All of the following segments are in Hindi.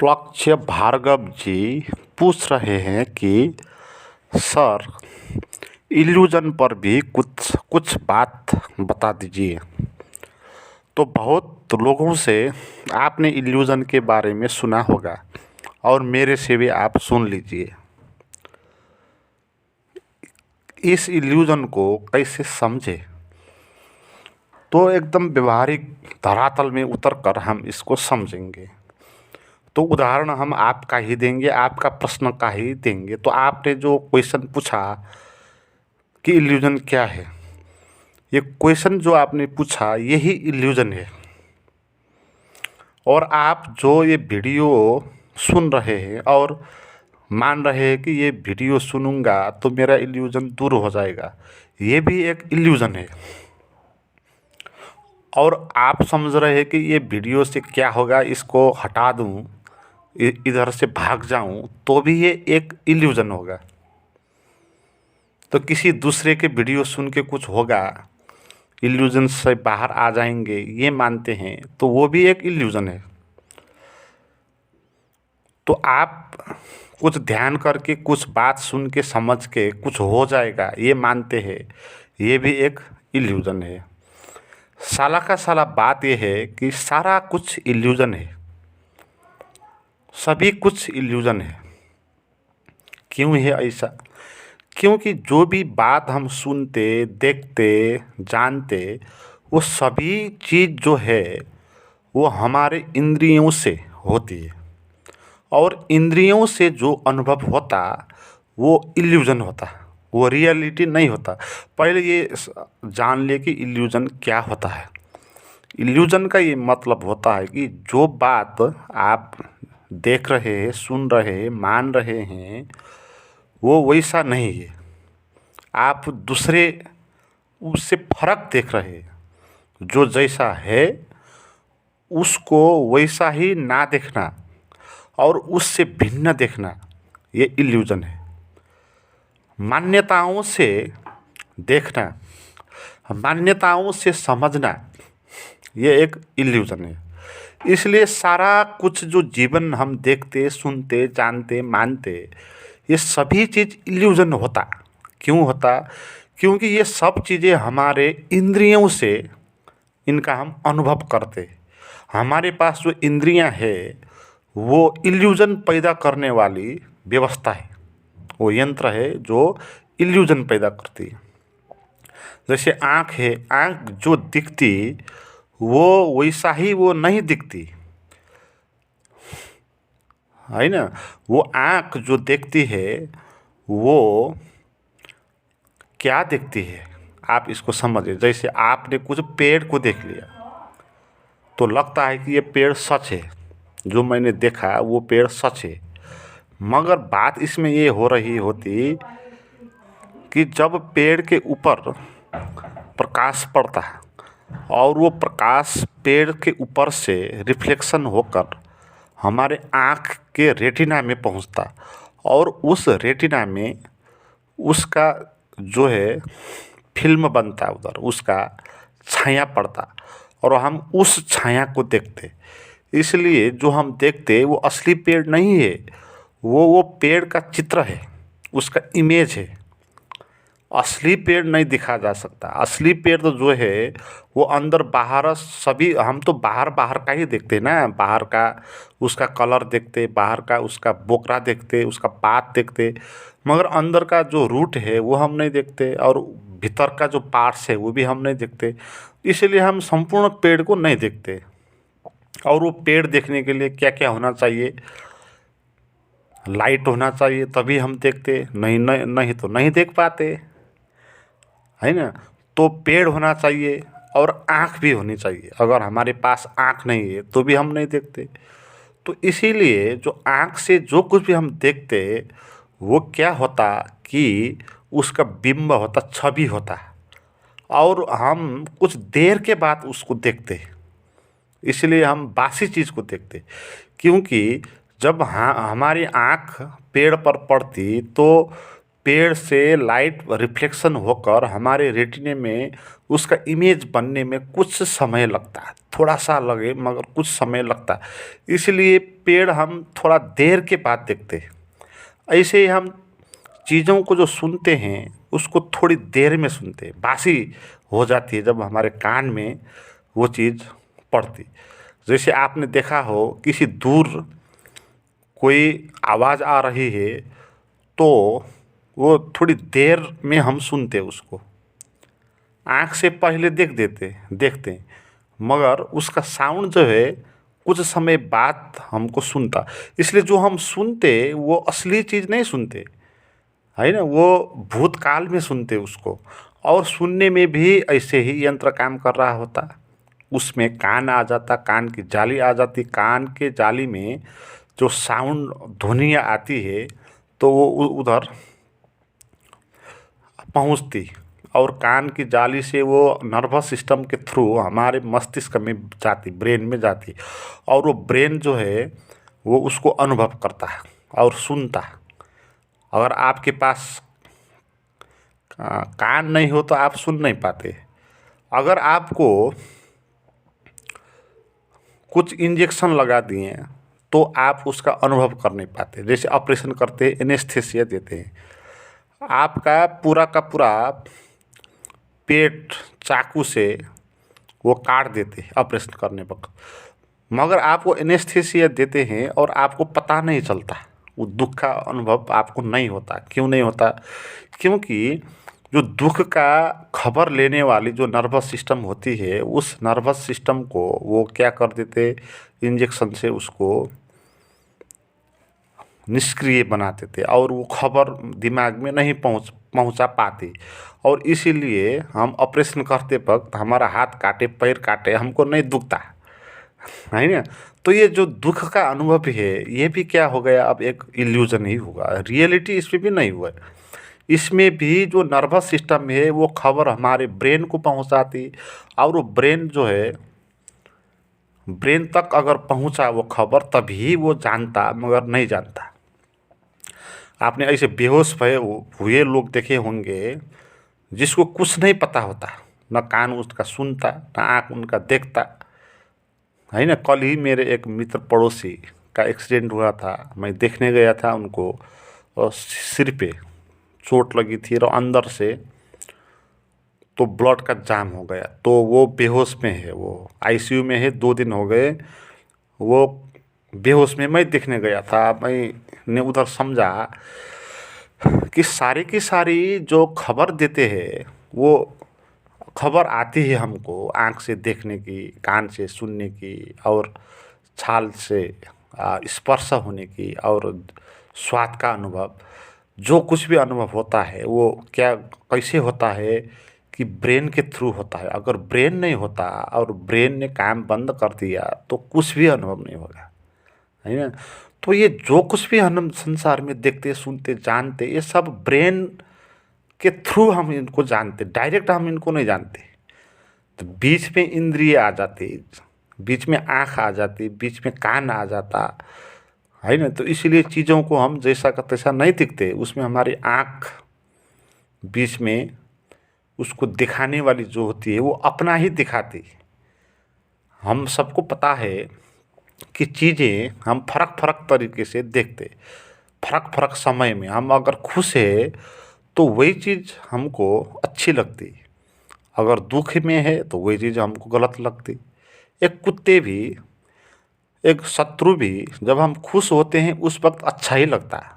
प्लक्ष भार्गव जी पूछ रहे हैं कि सर इल्यूजन पर भी कुछ कुछ बात बता दीजिए। तो बहुत लोगों से आपने इल्यूजन के बारे में सुना होगा और मेरे से भी आप सुन लीजिए। इस इल्यूजन को कैसे समझे, तो एकदम व्यवहारिक धरातल में उतर कर हम इसको समझेंगे। तो उदाहरण हम आपका ही देंगे, आपका प्रश्न का ही देंगे। तो आपने जो क्वेश्चन पूछा कि इल्यूजन क्या है, ये क्वेश्चन जो आपने पूछा यही इल्यूजन है। और आप जो ये वीडियो सुन रहे हैं और मान रहे हैं कि ये वीडियो सुनूंगा तो मेरा इल्यूजन दूर हो जाएगा, ये भी एक इल्यूजन है। और आप समझ रहे हैं कि ये वीडियो से क्या होगा, इसको हटा दूं, इधर से भाग जाऊं, तो भी ये एक इल्यूजन होगा। तो किसी दूसरे के वीडियो सुन के कुछ होगा, इल्यूजन से बाहर आ जाएंगे ये मानते हैं, तो वो भी एक इल्यूजन है। तो आप कुछ ध्यान करके कुछ बात सुन के समझ के कुछ हो जाएगा ये मानते हैं, ये भी एक इल्यूजन है। साला का साला बात ये है कि सारा कुछ इल्यूजन है, सभी कुछ इल्यूजन है। क्यों है ऐसा? क्योंकि जो भी बात हम सुनते, देखते, जानते, वो सभी चीज़ जो है वो हमारे इंद्रियों से होती है। और इंद्रियों से जो अनुभव होता वो इल्यूजन होता, वो रियलिटी नहीं होता। पहले ये जान ले कि इल्यूजन क्या होता है। इल्यूजन का ये मतलब होता है कि जो बात आप देख रहे हैं, सुन रहे हैं, मान रहे हैं, वो वैसा नहीं है। आप दूसरे उससे फर्क देख रहे हैं। जो जैसा है उसको वैसा ही ना देखना और उससे भिन्न देखना, ये इल्यूजन है। मान्यताओं से देखना, मान्यताओं से समझना, ये एक इल्यूजन है। इसलिए सारा कुछ जो जीवन हम देखते, सुनते, जानते, मानते, ये सभी चीज़ इल्यूजन होता। क्यों होता? क्योंकि ये सब चीज़ें हमारे इंद्रियों से इनका हम अनुभव करते। हमारे पास जो इंद्रियां है वो इल्यूजन पैदा करने वाली व्यवस्था है, वो यंत्र है जो इल्यूजन पैदा करती है। जैसे आँख है, आँख जो दिखती वो वैसा ही वो नहीं दिखती है ना। वो आँख जो देखती है वो क्या देखती है, आप इसको समझिए। जैसे आपने कुछ पेड़ को देख लिया तो लगता है कि ये पेड़ सच है, जो मैंने देखा वो पेड़ सच है। मगर बात इसमें ये हो रही होती कि जब पेड़ के ऊपर प्रकाश पड़ता है और वो प्रकाश पेड़ के ऊपर से रिफ्लेक्शन होकर हमारे आँख के रेटिना में पहुंचता और उस रेटिना में उसका जो है फिल्म बनता, उधर उसका छाया पड़ता और हम उस छाया को देखते। इसलिए जो हम देखते वो असली पेड़ नहीं है, वो पेड़ का चित्र है, उसका इमेज है। असली पेड़ नहीं दिखा जा सकता। असली पेड़ तो जो है वो अंदर बाहर सभी, हम तो बाहर बाहर का ही देखते ना, बाहर का उसका कलर देखते, बाहर का उसका बोकरा देखते, उसका पात देखते, मगर अंदर का जो रूट है वो हम नहीं देखते और भीतर का जो पार्ट्स है वो भी हम नहीं देखते। इसलिए हम संपूर्ण पेड़ को नहीं देखते। और वो पेड़ देखने के लिए क्या क्या होना चाहिए? लाइट होना चाहिए, तभी हम देखते, नहीं नहीं नहीं तो नहीं देख पाते, है ना। तो पेड़ होना चाहिए और आँख भी होनी चाहिए। अगर हमारे पास आँख नहीं है तो भी हम नहीं देखते। तो इसीलिए जो आँख से जो कुछ भी हम देखते वो क्या होता कि उसका बिंब होता, छवि होता, और हम कुछ देर के बाद उसको देखते। इसलिए हम बासी चीज़ को देखते। क्योंकि जब हमारी आँख पेड़ पर पड़ती तो पेड़ से लाइट रिफ्लेक्शन होकर हमारे रेटिने में उसका इमेज बनने में कुछ समय लगता है, थोड़ा सा लगे मगर कुछ समय लगता है। इसलिए पेड़ हम थोड़ा देर के बाद देखते हैं। ऐसे ही हम चीज़ों को जो सुनते हैं उसको थोड़ी देर में सुनते हैं, बासी हो जाती है जब हमारे कान में वो चीज़ पड़ती। जैसे आपने देखा हो किसी दूर कोई आवाज़ आ रही है तो वो थोड़ी देर में हम सुनते उसको, आँख से पहले देखते हैं, मगर उसका साउंड जो है कुछ समय बाद हमको सुनता। इसलिए जो हम सुनते वो असली चीज़ नहीं सुनते, है ना, वो भूतकाल में सुनते उसको। और सुनने में भी ऐसे ही यंत्र काम कर रहा होता, उसमें कान आ जाता, कान की जाली आ जाती, कान के जाली में जो साउंड ध्वनियाँ आती है तो वो उधर पहुंचती और कान की जाली से वो नर्वस सिस्टम के थ्रू हमारे मस्तिष्क में जाती, ब्रेन में जाती, और वो ब्रेन जो है वो उसको अनुभव करता है और सुनता है। अगर आपके पास कान नहीं हो तो आप सुन नहीं पाते। अगर आपको कुछ इंजेक्शन लगा दिए तो आप उसका अनुभव कर नहीं पाते। जैसे ऑपरेशन करते हैं, एनेस्थीसिया देते हैं, आपका पूरा का पूरा पेट चाकू से वो काट देते हैं ऑपरेशन करने वक्त, मगर आपको एनेस्थीसिया देते हैं और आपको पता नहीं चलता, वो दुख का अनुभव आपको नहीं होता। क्यों नहीं होता? क्योंकि जो दुख का खबर लेने वाली जो नर्वस सिस्टम होती है, उस नर्वस सिस्टम को वो क्या कर देते, इंजेक्शन से उसको निष्क्रिय बना देते और वो खबर दिमाग में नहीं पहुंचा पाती। और इसीलिए हम ऑपरेशन करते वक्त हमारा हाथ काटे, पैर काटे, हमको नहीं दुखता, है ना। तो ये जो दुख का अनुभव है ये भी क्या हो गया, अब एक इल्यूजन ही होगा, रियलिटी इसमें भी नहीं हुआ। इसमें भी जो नर्वस सिस्टम है वो खबर हमारे ब्रेन को पहुंचाती, और वो ब्रेन जो है, ब्रेन तक अगर पहुंचा वो खबर तभी वो जानता, मगर नहीं जानता। आपने ऐसे बेहोश हुए लोग देखे होंगे जिसको कुछ नहीं पता होता, न कान उसका सुनता, न आँख उनका देखता, है ना। कल ही मेरे एक मित्र पड़ोसी का एक्सीडेंट हुआ था, मैं देखने गया था उनको, और सिर पे चोट लगी थी और अंदर से तो ब्लड का जाम हो गया, तो वो बेहोश में है, वो आईसीयू में है, 2 दिन हो गए वो बेहोश में। मैं देखने गया था, मैंने उधर समझा कि सारी की सारी जो खबर देते हैं वो खबर आती है हमको आँख से देखने की, कान से सुनने की, और छाल से स्पर्श होने की, और स्वाद का अनुभव, जो कुछ भी अनुभव होता है वो क्या कैसे होता है कि ब्रेन के थ्रू होता है। अगर ब्रेन नहीं होता और ब्रेन ने काम बंद कर दिया तो कुछ भी अनुभव नहीं होगा, है ना। तो ये जो कुछ भी हम संसार में देखते, सुनते, जानते, ये सब ब्रेन के थ्रू हम इनको जानते, डायरेक्ट हम इनको नहीं जानते। तो बीच में इंद्रिय आ जाती, बीच में आँख आ जाती, बीच में कान आ जाता, है ना। तो इसीलिए चीज़ों को हम जैसा का तैसा नहीं दिखते, उसमें हमारी आँख बीच में उसको दिखाने वाली जो होती है वो अपना ही दिखाती। हम सबको पता है कि चीज़ें हम फ़र्क फ़र्क तरीके से देखते, फ़र्क फ़र्क समय में। हम अगर खुश है तो वही चीज़ हमको अच्छी लगती, अगर दुख में है तो वही चीज़ हमको गलत लगती। एक कुत्ते भी, एक शत्रु भी, जब हम खुश होते हैं उस वक्त अच्छा ही लगता है,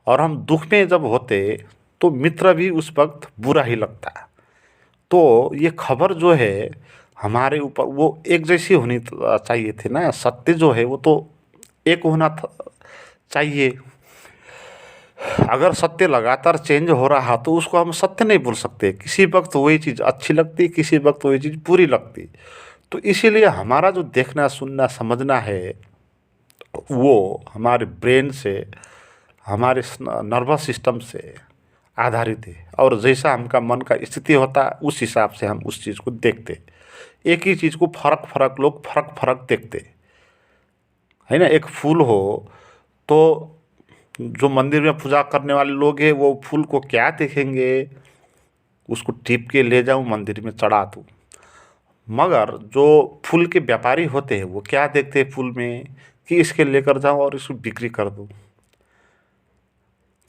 और हम दुख में जब होते तो मित्र भी उस वक्त बुरा ही लगता है। तो ये खबर जो है हमारे ऊपर वो एक जैसी होनी चाहिए थी ना, सत्य जो है वो तो एक होना चाहिए। अगर सत्य लगातार चेंज हो रहा तो उसको हम सत्य नहीं बोल सकते, किसी वक्त वही चीज़ अच्छी लगती, किसी वक्त वही चीज़ बुरी लगती। तो इसीलिए हमारा जो देखना, सुनना, समझना है वो हमारे ब्रेन से, हमारे नर्वस सिस्टम से आधारित है, और जैसा हमका मन का स्थिति होता है उस हिसाब से हम उस चीज़ को देखते। एक ही चीज़ को फ़र्क लोग फ़र्क देखते, है ना। एक फूल हो तो जो मंदिर में पूजा करने वाले लोग हैं वो फूल को क्या देखेंगे, उसको टिप के ले जाऊँ मंदिर में चढ़ा दूँ। मगर जो फूल के व्यापारी होते हैं वो क्या देखते हैं फूल में, कि इसके लेकर जाऊँ और इसको बिक्री कर दूँ।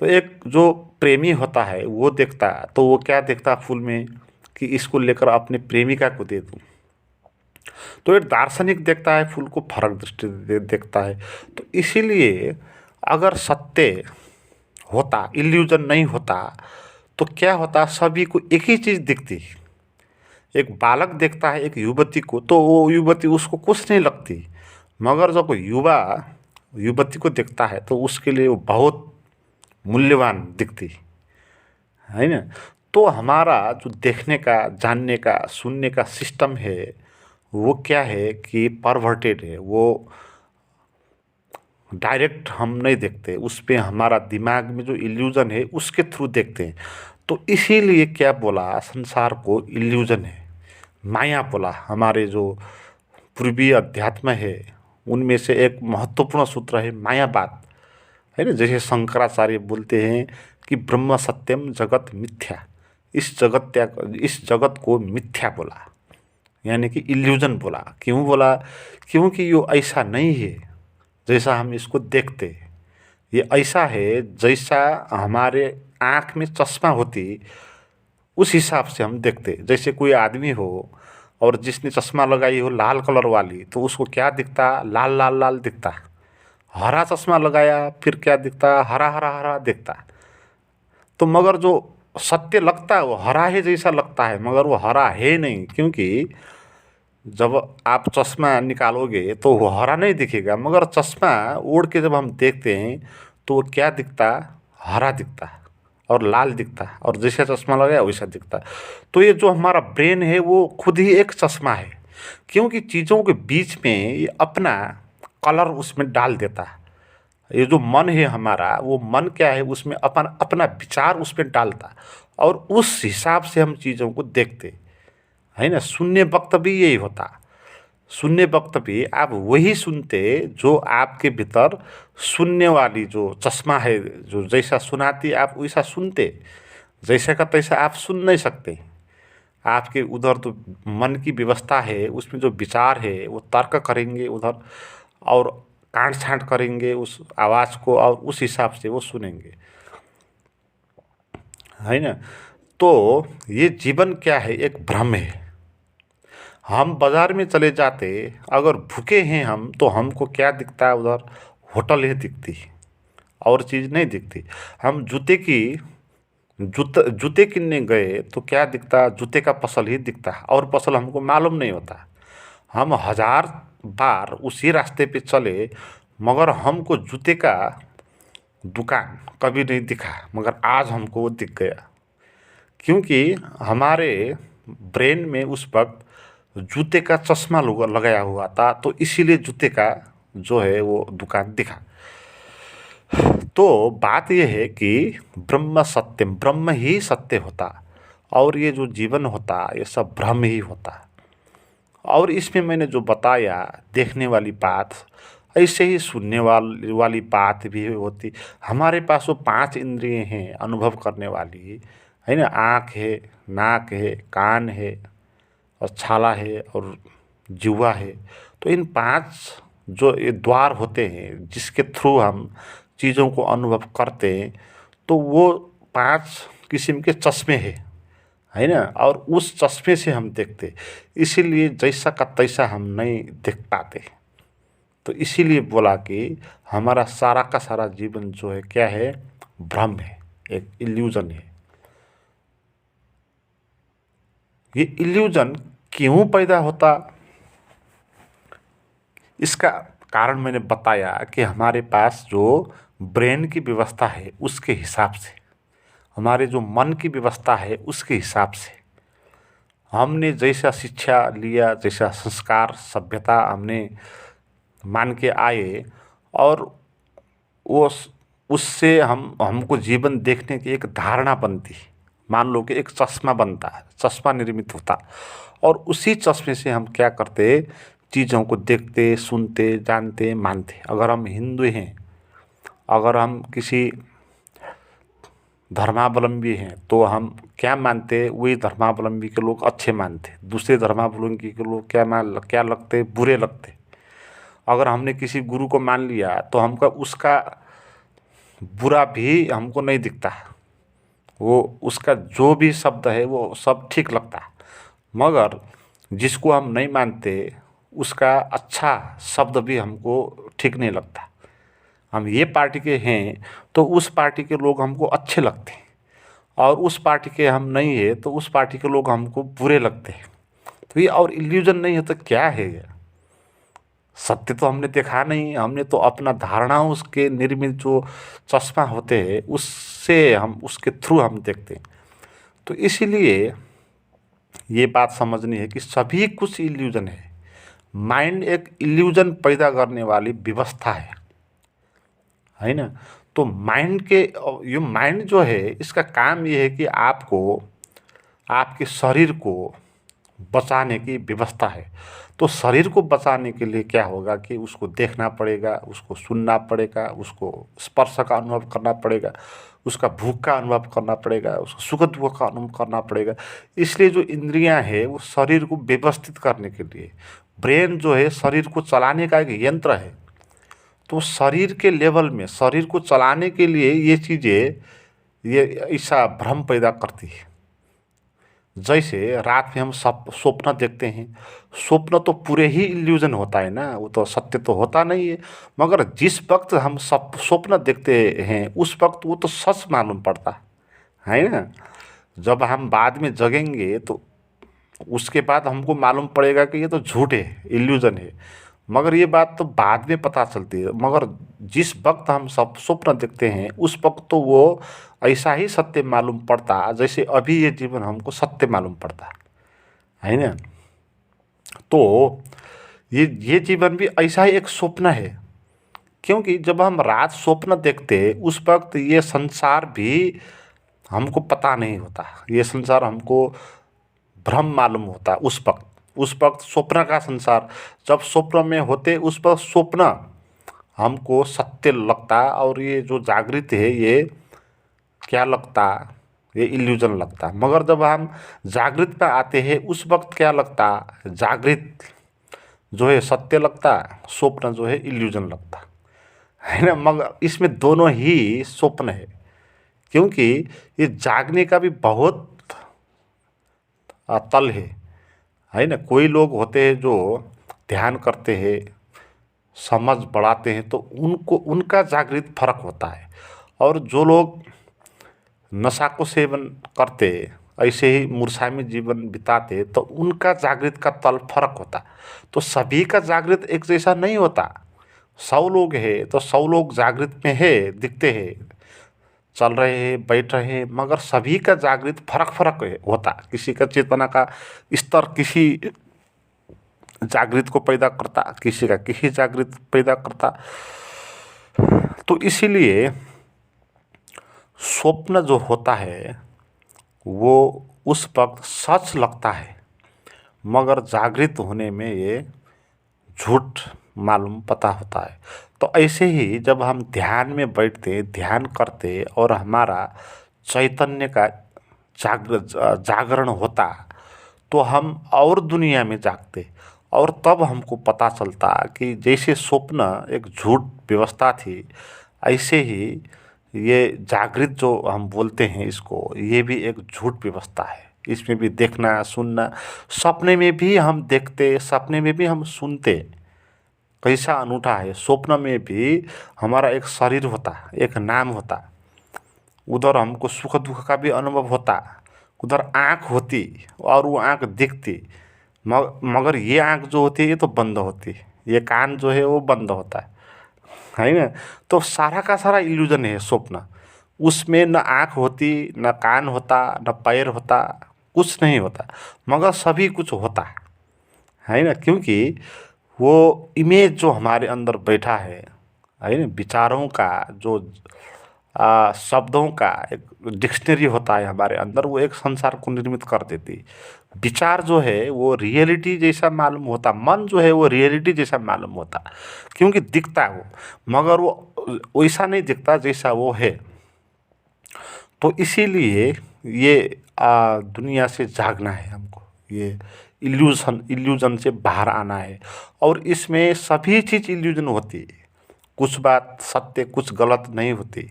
तो एक जो प्रेमी होता है वो देखता, तो वो क्या देखता फूल में, कि इसको लेकर अपने प्रेमिका को दे दूँ। तो एक दार्शनिक देखता है फूल को फर्क दृष्टि देखता है। तो इसीलिए अगर सत्य होता, इल्यूजन नहीं होता, तो क्या होता, सभी को एक ही चीज़ दिखती। एक बालक देखता है एक युवती को, तो वो युवती उसको कुछ नहीं लगती। मगर जब युवा युवती को देखता है तो उसके लिए वो बहुत मूल्यवान दिखती है ना। तो हमारा जो देखने का, जानने का, सुनने का सिस्टम है वो क्या है कि परवर्टेड है। वो डायरेक्ट हम नहीं देखते, उस पे हमारा दिमाग में जो इल्यूज़न है उसके थ्रू देखते हैं। तो इसीलिए क्या बोला, संसार को इल्यूज़न है, माया बोला। हमारे जो पूर्वीय अध्यात्म है उनमें से एक महत्वपूर्ण सूत्र है मायावाद, है ना। जैसे शंकराचार्य बोलते हैं कि ब्रह्म सत्यम जगत मिथ्या, इस जगत को मिथ्या बोला, यानी कि इल्यूजन बोला। क्यों बोला, क्योंकि ये ऐसा नहीं है जैसा हम इसको देखते। ये ऐसा है जैसा हमारे आँख में चश्मा होती उस हिसाब से हम देखते। जैसे कोई आदमी हो और जिसने चश्मा लगाई हो लाल कलर वाली, तो उसको क्या दिखता, लाल लाल लाल दिखता। हरा चश्मा लगाया फिर क्या दिखता, हरा हरा हरा दिखता। तो मगर जो सत्य लगता है वो हरा है जैसा लगता है, मगर वो हरा है नहीं। क्योंकि जब आप चश्मा निकालोगे तो वो हरा नहीं दिखेगा, मगर चश्मा ओढ़ के जब हम देखते हैं तो वो क्या दिखता, हरा दिखता और लाल दिखता, और जैसा चश्मा लगाया वैसा दिखता। तो ये जो हमारा ब्रेन है वो खुद ही एक चश्मा है, क्योंकि चीज़ों के बीच में ये अपना कलर उसमें डाल देता है। ये जो मन है हमारा, वो मन क्या है, उसमें अपन अपना विचार उसमें डालता और उस हिसाब से हम चीज़ों को देखते, है ना। शून्य वक्त भी यही होता। शून्य वक्त भी आप वही सुनते जो आपके भीतर शून्य वाली जो चश्मा है, जो जैसा सुनाती आप वैसा सुनते। जैसा का तैसा आप सुन नहीं सकते। आपके उधर तो मन की व्यवस्था है, उसमें जो विचार है वो तर्क करेंगे उधर और काट छाँट करेंगे उस आवाज़ को, और उस हिसाब से वो सुनेंगे, है ना। तो ये जीवन क्या है, एक भ्रम है। हम बाज़ार में चले जाते, अगर भूखे हैं हम तो हमको क्या दिखता है, उधर होटल ही दिखती है और चीज़ नहीं दिखती। हम जूते किनने गए तो क्या दिखता, जूते का पसल ही दिखता है और पसल हमको मालूम नहीं होता। हम 1000 बार उसी रास्ते पे चले, मगर हमको जूते का दुकान कभी नहीं दिखा, मगर आज हमको वो दिख गया। क्योंकि हमारे ब्रेन में उस वक्त जूते का चश्मा लगाया हुआ था, तो इसीलिए जूते का जो है वो दुकान दिखा। तो बात यह है कि ब्रह्म सत्यम, ब्रह्म ही सत्य होता और ये जो जीवन होता ये सब भ्रम ही होता। और इसमें मैंने जो बताया देखने वाली बात, ऐसे ही सुनने वाली बात भी होती। हमारे पास वो 5 इंद्रियां हैं अनुभव करने वाली, है ना। आँख है, नाक है, कान है और छाला है और जिह्वा है। तो इन 5 जो ये द्वार होते हैं जिसके थ्रू हम चीज़ों को अनुभव करते हैं, तो वो 5 किस्म के चश्मे हैं, है ना। और उस चश्मे से हम देखते, इसीलिए जैसा का तैसा हम नहीं देख पाते। तो इसीलिए बोला कि हमारा सारा का सारा जीवन जो है क्या है, भ्रम है, एक इल्यूजन है। ये इल्यूजन क्यों पैदा होता, इसका कारण मैंने बताया कि हमारे पास जो ब्रेन की व्यवस्था है उसके हिसाब से, हमारे जो मन की व्यवस्था है उसके हिसाब से, हमने जैसा शिक्षा लिया, जैसा संस्कार सभ्यता हमने मान के आए, और वो उससे हमको जीवन देखने की एक धारणा बनती। मान लो कि एक चश्मा बनता है, चश्मा निर्मित होता, और उसी चश्मे से हम क्या करते, चीज़ों को देखते, सुनते, जानते, मानते। अगर हम हिंदू हैं, अगर हम किसी धर्मावलंबी हैं तो हम क्या मानते, वही धर्मावलंबी के लोग अच्छे मानते, दूसरे धर्मावलंबी के लोग क्या लगते, बुरे लगते। अगर हमने किसी गुरु को मान लिया तो हमका उसका बुरा भी हमको नहीं दिखता, वो उसका जो भी शब्द है वो सब ठीक लगता। मगर जिसको हम नहीं मानते उसका अच्छा शब्द भी हमको ठीक नहीं लगता। हम ये पार्टी के हैं तो उस पार्टी के लोग हमको अच्छे लगते हैं, और उस पार्टी के हम नहीं है तो उस पार्टी के लोग हमको बुरे लगते हैं। तो ये और इल्यूजन नहीं है तो क्या है ये? सत्य तो हमने देखा नहीं, हमने तो अपना धारणा उसके निर्मित जो चश्मा होते हैं उससे हम उसके थ्रू हम देखते हैं। तो इसीलिए ये बात समझनी है कि सभी कुछ इल्यूजन है। माइंड एक इल्यूजन पैदा करने वाली व्यवस्था है ना। तो माइंड के ये माइंड जो है इसका काम ये है कि आपको आपके शरीर को बचाने की व्यवस्था है। तो शरीर को बचाने के लिए क्या होगा कि उसको देखना पड़ेगा, उसको सुनना पड़ेगा, उसको स्पर्श का अनुभव करना पड़ेगा, उसका भूख का अनुभव करना पड़ेगा, उसको सुख दुख का अनुभव करना पड़ेगा। इसलिए जो इंद्रियां हैं वो शरीर को व्यवस्थित करने के लिए, ब्रेन जो है शरीर को चलाने का एक यंत्र है। तो शरीर के लेवल में शरीर को चलाने के लिए ये चीज़ें ये ऐसा भ्रम पैदा करती है। जैसे रात में हम स्वप्न देखते हैं, स्वप्न तो पूरे ही इल्यूजन होता है ना, वो तो सत्य तो होता नहीं है। मगर जिस वक्त हम स्वप्न देखते हैं उस वक्त वो तो सच मालूम पड़ता है ना। जब हम बाद में जगेंगे तो उसके बाद हमको मालूम पड़ेगा कि ये तो झूठ है, इल्यूजन है। मगर ये बात तो बाद में पता चलती है। मगर जिस वक्त हम सब स्वप्न देखते हैं उस वक्त तो वो ऐसा ही सत्य मालूम पड़ता जैसे अभी ये जीवन हमको सत्य मालूम पड़ता है ना। तो ये जीवन भी ऐसा ही एक स्वप्न है, क्योंकि जब हम रात स्वप्न देखते उस वक्त ये संसार भी हमको पता नहीं होता, ये संसार हमको भ्रम मालूम होता उस वक्त स्वप्न का संसार। जब स्वप्न में होते उस वक्त स्वप्न हमको सत्य लगता, और ये जो जागृत है ये क्या लगता, ये इल्यूजन लगता। मगर जब हम जागृत में आते हैं उस वक्त क्या लगता, जागृत जो है सत्य लगता, स्वप्न जो है इल्यूजन लगता है ना। मगर इसमें दोनों ही स्वप्न है, क्योंकि ये जागने का भी बहुत तल है ना। कोई लोग होते हैं जो ध्यान करते हैं, समझ बढ़ाते हैं, तो उनको उनका जागृत फर्क होता है। और जो लोग नशा को सेवन करते ऐसे ही मूर्छा में जीवन बिताते तो उनका जागृत का तल फर्क होता। तो सभी का जागृत एक जैसा नहीं होता। 100 लोग हैं तो 100 लोग जागृत में है दिखते हैं, चल रहे हैं, बैठ रहे हैं, मगर सभी का जागृत फर्क होता। किसी का चेतना का स्तर किसी जागृत को पैदा करता, किसी का किसी जागृत पैदा करता। तो इसीलिए स्वप्न जो होता है वो उस वक्त सच लगता है, मगर जागृत होने में ये झूठ मालूम पता होता है। तो ऐसे ही जब हम ध्यान में बैठते, ध्यान करते और हमारा चैतन्य का जागरण होता तो हम और दुनिया में जागते, और तब हमको पता चलता कि जैसे स्वप्न एक झूठ व्यवस्था थी, ऐसे ही ये जागृत जो हम बोलते हैं इसको, ये भी एक झूठ व्यवस्था है। इसमें भी देखना सुनना, सपने में भी हम देखते, सपने में भी हम सुनते। कैसा अनूठा है, स्वप्न में भी हमारा एक शरीर होता, एक नाम होता, उधर हमको सुख दुख का भी अनुभव होता, उधर आँख होती और वो आँख दिखती। मगर ये आँख जो होती है ये तो बंद होती, ये कान जो है वो बंद होता है ना। तो सारा का सारा इल्यूजन है स्वप्न। उसमें न आँख होती, न कान होता, न पैर होता, कुछ नहीं होता, मगर सभी कुछ होता है ना। क्योंकि वो इमेज जो हमारे अंदर बैठा है ना, विचारों का जो शब्दों का एक डिक्शनरी होता है हमारे अंदर, वो एक संसार को निर्मित कर देती। विचार जो है वो रियलिटी जैसा मालूम होता, मन जो है वो रियलिटी जैसा मालूम होता, क्योंकि दिखता है वो, मगर वो वैसा नहीं दिखता जैसा वो है। तो इसीलिए ये दुनिया से जागना है हमको, ये इल्यूज़न से बाहर आना है। और इसमें सभी चीज़ इल्यूज़न होती है, कुछ बात सत्य कुछ गलत नहीं होती।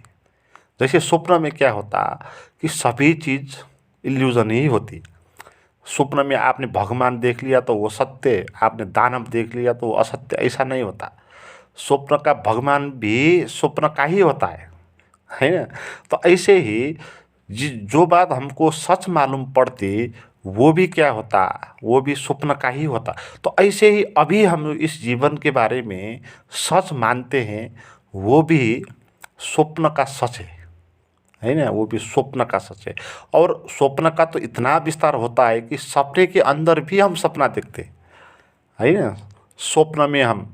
जैसे स्वप्न में क्या होता कि सभी चीज़ इल्यूज़न ही होती। स्वप्न में आपने भगवान देख लिया तो वो सत्य, आपने दानव देख लिया तो वो असत्य, ऐसा नहीं होता। स्वप्न का भगवान भी स्वप्न का ही होता है ना। तो ऐसे ही जो बात हमको सच मालूम पड़ती वो भी क्या होता, वो भी स्वप्न का ही होता। तो ऐसे ही अभी हम इस जीवन के बारे में सच मानते हैं, वो भी स्वप्न का सच है ना, वो भी स्वप्न का सच है। और स्वप्न का तो इतना विस्तार होता है कि सपने के अंदर भी हम सपना देखते है ना। स्वप्न में हम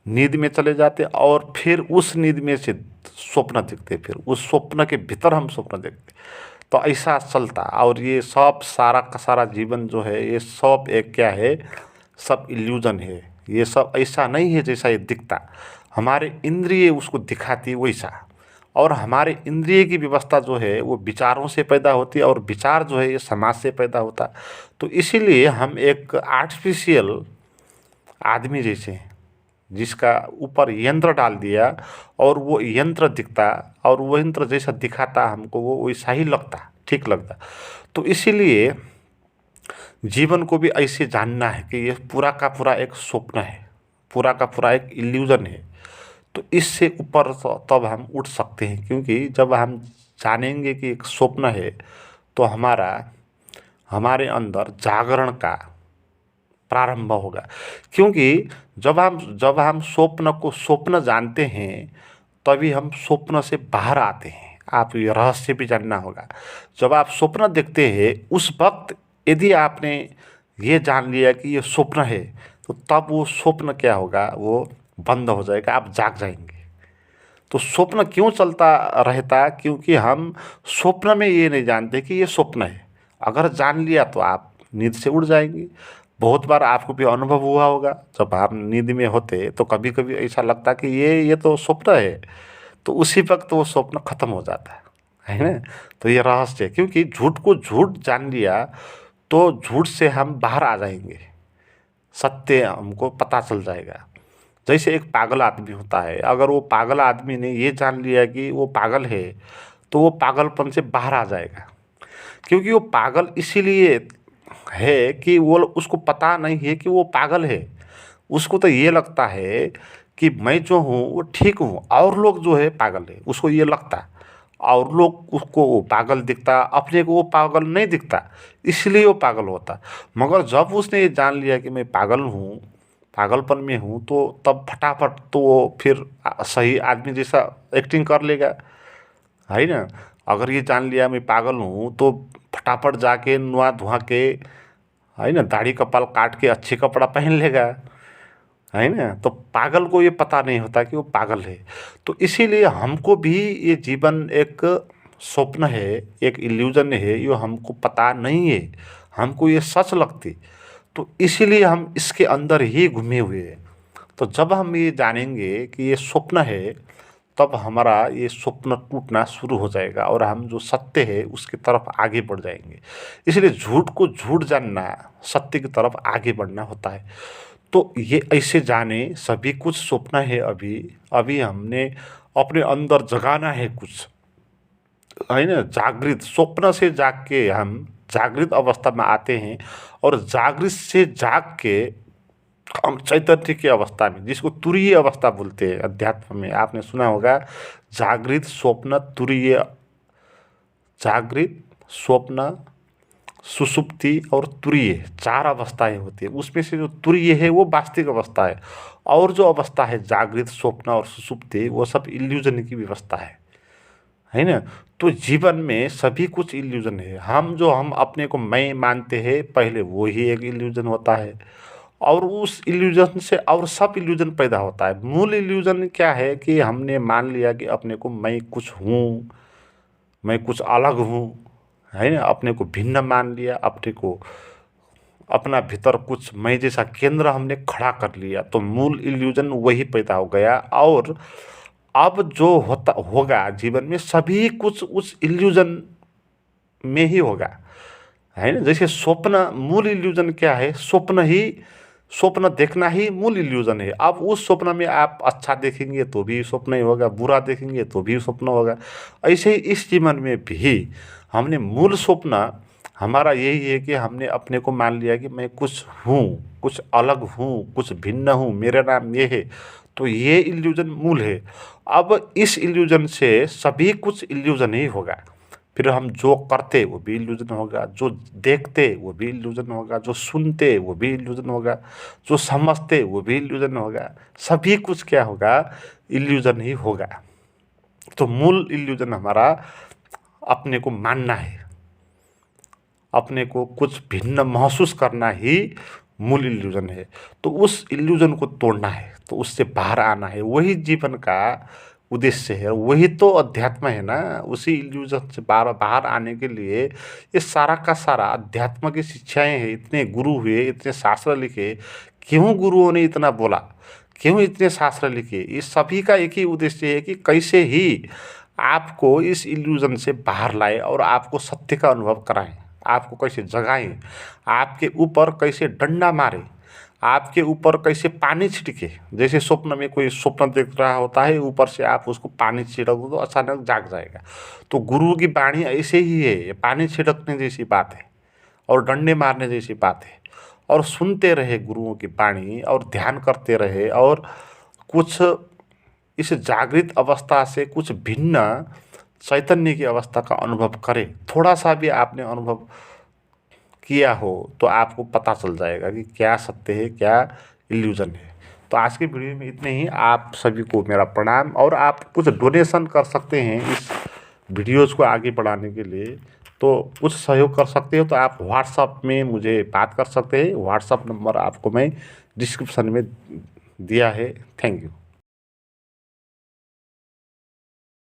नींद में चले जाते और फिर उस नींद में से स्वप्न देखते, फिर उस स्वप्न के भीतर हम स्वप्न देखते। तो ऐसा चलता। और ये सब सारा का सारा जीवन जो है ये सब एक क्या है, सब इल्यूजन है। ये सब ऐसा नहीं है जैसा ये दिखता, हमारे इंद्रिय उसको दिखाती वैसा। और हमारे इंद्रिय की व्यवस्था जो है वो विचारों से पैदा होती है, और विचार जो है ये समाज से पैदा होता। तो इसीलिए हम एक आर्टिफिशियल आदमी जैसे हैं, जिसका ऊपर यंत्र डाल दिया और वो यंत्र दिखता, और वो यंत्र जैसा दिखाता हमको वो वैसा ही लगता, ठीक लगता। तो इसीलिए जीवन को भी ऐसे जानना है कि ये पूरा का पूरा एक स्वप्न है, पूरा का पूरा एक इल्यूजन है। तो इससे ऊपर तब हम उठ सकते हैं, क्योंकि जब हम जानेंगे कि एक स्वप्न है तो हमारे अंदर जागरण का प्रारंभ होगा। क्योंकि जब हम स्वप्न को स्वप्न जानते हैं तभी हम स्वप्न से बाहर आते हैं। आप ये रहस्य भी जानना होगा। जब आप स्वप्न देखते हैं उस वक्त यदि आपने ये जान लिया कि ये स्वप्न है, तो तब वो स्वप्न क्या होगा, वो बंद हो जाएगा, आप जाग जाएंगे। तो स्वप्न क्यों चलता रहता, क्योंकि हम स्वप्न में ये नहीं जानते कि ये स्वप्न है। अगर जान लिया तो आप नींद से उड़ जाएंगे। बहुत बार आपको भी अनुभव हुआ होगा, जब आप नींद में होते तो कभी कभी ऐसा लगता कि ये तो स्वप्न है, तो उसी वक्त वो स्वप्न खत्म हो जाता है ना। तो ये रहस्य है, क्योंकि झूठ को झूठ जान लिया तो झूठ से हम बाहर आ जाएंगे, सत्य हमको पता चल जाएगा। जैसे एक पागल आदमी होता है, अगर वो पागल आदमी ने ये जान लिया कि वो पागल है तो वो पागलपन से बाहर आ जाएगा। क्योंकि वो पागल इसीलिए है कि वो उसको पता नहीं है कि वो पागल है। उसको तो ये लगता है कि मैं जो हूँ वो ठीक हूँ, और लोग जो है पागल है, उसको ये लगता। और लोग उसको वो पागल दिखता, अपने को वो पागल नहीं दिखता, इसलिए वो पागल होता। मगर जब उसने ये जान लिया कि मैं पागल हूँ, पागलपन में हूँ, तो तब फटाफट तो वो फिर सही आदमी जैसा एक्टिंग कर लेगा, है ना। अगर ये जान लिया मैं पागल हूँ तो फटाफट जाके नहा धुआ के, है ना, दाढ़ी कपाल काट के अच्छे कपड़ा पहन लेगा, है ना। तो पागल को ये पता नहीं होता कि वो पागल है। तो इसीलिए हमको भी ये जीवन एक स्वप्न है, एक इल्यूजन है, ये हमको पता नहीं है, हमको ये सच लगती। तो इसीलिए हम इसके अंदर ही घूमे हुए हैं। तो जब हम ये जानेंगे कि ये स्वप्न है, तब हमारा ये स्वप्न टूटना शुरू हो जाएगा और हम जो सत्य है उसकी तरफ आगे बढ़ जाएंगे। इसलिए झूठ को झूठ जानना, सत्य की तरफ आगे बढ़ना होता है। तो ये ऐसे जाने सभी कुछ स्वप्न है। अभी अभी हमने अपने अंदर जगाना है कुछ, है ना। जागृत स्वप्न से जाग के हम जागृत अवस्था में आते हैं, और जागृत से जाग के हम चैतन्य की अवस्था में, जिसको तुरीय अवस्था बोलते हैं अध्यात्म में, आपने सुना होगा, जागृत स्वप्न तुरीय, जागृत स्वप्न सुषुप्ति और तुरीय, चार अवस्थाएं होती है। उसमें से जो तुरीय है वो वास्तविक अवस्था है, और जो अवस्था है जागृत स्वप्न और सुषुप्ति, वो सब इल्यूजन की व्यवस्था है ना। तो जीवन में सभी कुछ इल्यूजन है। हम अपने को मैं मानते हैं पहले, वो ही एक इल्यूजन होता है। और उस इल्यूजन से और सब इल्यूजन पैदा होता है। मूल इल्यूजन क्या है कि हमने मान लिया कि अपने को मैं कुछ हूँ, मैं कुछ अलग हूँ, है ना, अपने को भिन्न मान लिया, अपने को अपना भीतर कुछ मैं जैसा केंद्र हमने खड़ा कर लिया, तो मूल इल्यूजन वही पैदा हो गया। और अब जो होता होगा जीवन में सभी कुछ उस इल्यूजन में ही होगा, है ना। जैसे स्वप्न, मूल इल्यूजन क्या है, स्वप्न देखना ही मूल इल्यूजन है। अब उस स्वप्न में आप अच्छा देखेंगे तो भी स्वप्न ही होगा, बुरा देखेंगे तो भी स्वप्न होगा। ऐसे ही इस जीवन में भी हमने मूल स्वप्न हमारा यही है कि हमने अपने को मान लिया कि मैं कुछ हूँ, कुछ अलग हूँ, कुछ भिन्न हूँ, मेरा नाम ये है। तो ये इल्यूजन मूल है। अब इस इल्यूजन से सभी कुछ इल्यूजन ही होगा। फिर हम जो करते वो भी इल्यूजन होगा, जो देखते वो भी इल्यूजन होगा, जो सुनते वो भी इल्यूजन होगा, जो समझते वो भी इल्यूजन होगा। सभी कुछ क्या होगा, इल्यूजन ही होगा। तो मूल इल्यूजन हमारा अपने को मानना है, अपने को कुछ भिन्न महसूस करना ही मूल इल्यूजन है। तो उस इल्यूजन को तोड़ना है, तो उससे बाहर आना है, वही जीवन का उद्देश्य है। वही तो अध्यात्म है ना। उसी इल्यूजन से बाहर बाहर आने के लिए ये सारा का सारा अध्यात्म की शिक्षाएं हैं। इतने गुरु हुए, इतने शास्त्र लिखे, क्यों गुरुओं ने इतना बोला, क्यों इतने शास्त्र लिखे? इस सभी का एक ही उद्देश्य है कि कैसे ही आपको इस इल्यूजन से बाहर लाए और आपको सत्य का अनुभव कराएं, आपको कैसे जगाएं, आपके ऊपर कैसे डंडा मारे, आपके ऊपर कैसे पानी छिड़के। जैसे स्वप्न में कोई स्वप्न देख रहा होता है, ऊपर से आप उसको पानी छिड़क दो तो अचानक जाग जाएगा। तो गुरु की वाणी ऐसे ही है, ये पानी छिड़कने जैसी बात है और डंडे मारने जैसी बात है। और सुनते रहे गुरुओं की वाणी और ध्यान करते रहे और कुछ इस जागृत अवस्था से कुछ भिन्न चैतन्य की अवस्था का अनुभव करें। थोड़ा सा भी आपने अनुभव किया हो तो आपको पता चल जाएगा कि क्या सत्य है, क्या इल्यूजन है। तो आज की वीडियो में इतने ही। आप सभी को मेरा प्रणाम। और आप कुछ डोनेशन कर सकते हैं इस वीडियोज़ को आगे बढ़ाने के लिए, तो कुछ सहयोग कर सकते हो तो आप व्हाट्सअप में मुझे बात कर सकते हैं। व्हाट्सअप नंबर आपको मैं डिस्क्रिप्शन में दिया है। Thank you.